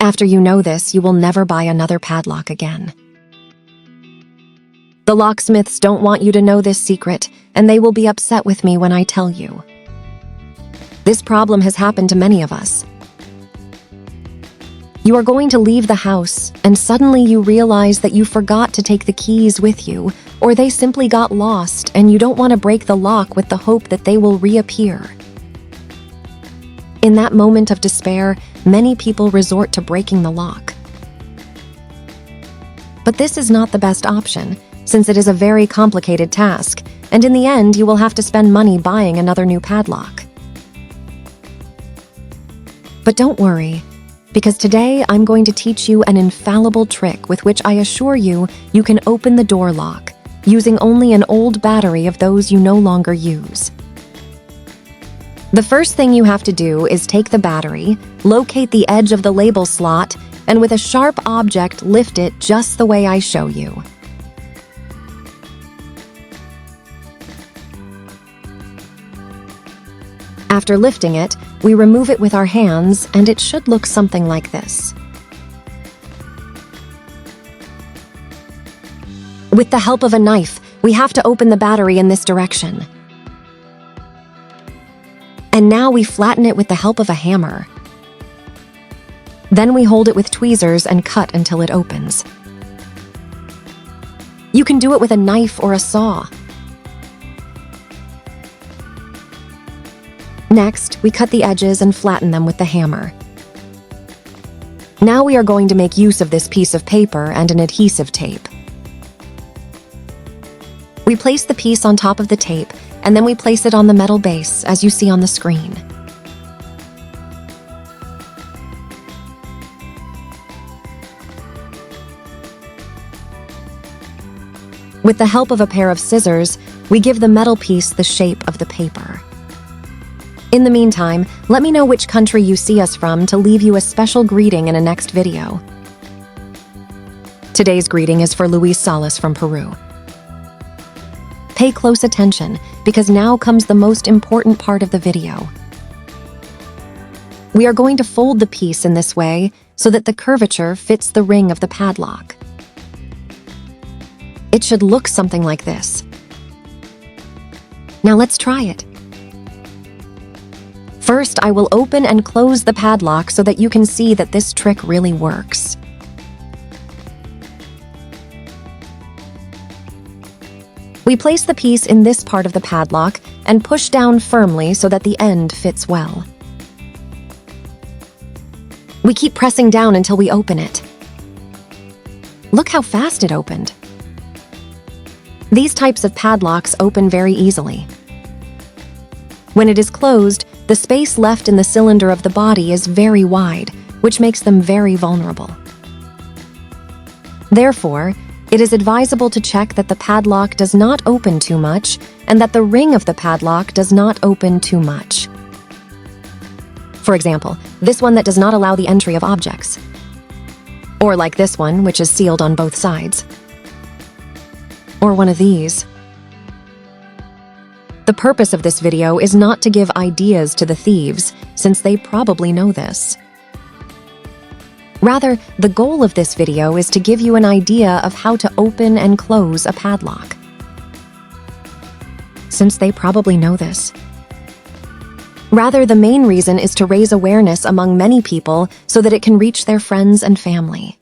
After you know this, you will never buy another padlock again. The locksmiths don't want you to know this secret, and they will be upset with me when I tell you. This problem has happened to many of us. You are going to leave the house, and suddenly you realize that you forgot to take the keys with you, or they simply got lost, and you don't want to break the lock with the hope that they will reappear. In that moment of despair, many people resort to breaking the lock. But this is not the best option, since it is a very complicated task, and in the end you will have to spend money buying another new padlock. But don't worry, because today I'm going to teach you an infallible trick with which I assure you you can open the door lock, using only an old battery of those you no longer use. The first thing you have to do is take the battery, locate the edge of the label slot, and with a sharp object lift it just the way I show you. After lifting it, we remove it with our hands, and it should look something like this. With the help of a knife, we have to open the battery in this direction. And now we flatten it with the help of a hammer. Then we hold it with tweezers and cut until it opens. You can do it with a knife or a saw. Next, we cut the edges and flatten them with the hammer. Now we are going to make use of this piece of paper and an adhesive tape. We place the piece on top of the tape, and then we place it on the metal base, as you see on the screen. With the help of a pair of scissors, we give the metal piece the shape of the paper. In the meantime, let me know which country you see us from to leave you a special greeting in a next video. Today's greeting is for Luis Salas from Peru. Pay close attention, because now comes the most important part of the video. We are going to fold the piece in this way so that the curvature fits the ring of the padlock. It should look something like this. Now let's try it. First, I will open and close the padlock so that you can see that this trick really works. We place the piece in this part of the padlock and push down firmly so that the end fits well. We keep pressing down until we open it. Look how fast it opened. These types of padlocks open very easily. When it is closed, the space left in the cylinder of the body is very wide, which makes them very vulnerable. Therefore, it is advisable to check that the padlock does not open too much and that the ring of the padlock does not open too much. For example, this one that does not allow the entry of objects. Or like this one, which is sealed on both sides. Or one of these. The purpose of this video is not to give ideas to the thieves, since they probably know this. Rather, the goal of this video is to give you an idea of how to open and close a padlock, since they probably know this. Rather, the main reason is to raise awareness among many people so that it can reach their friends and family.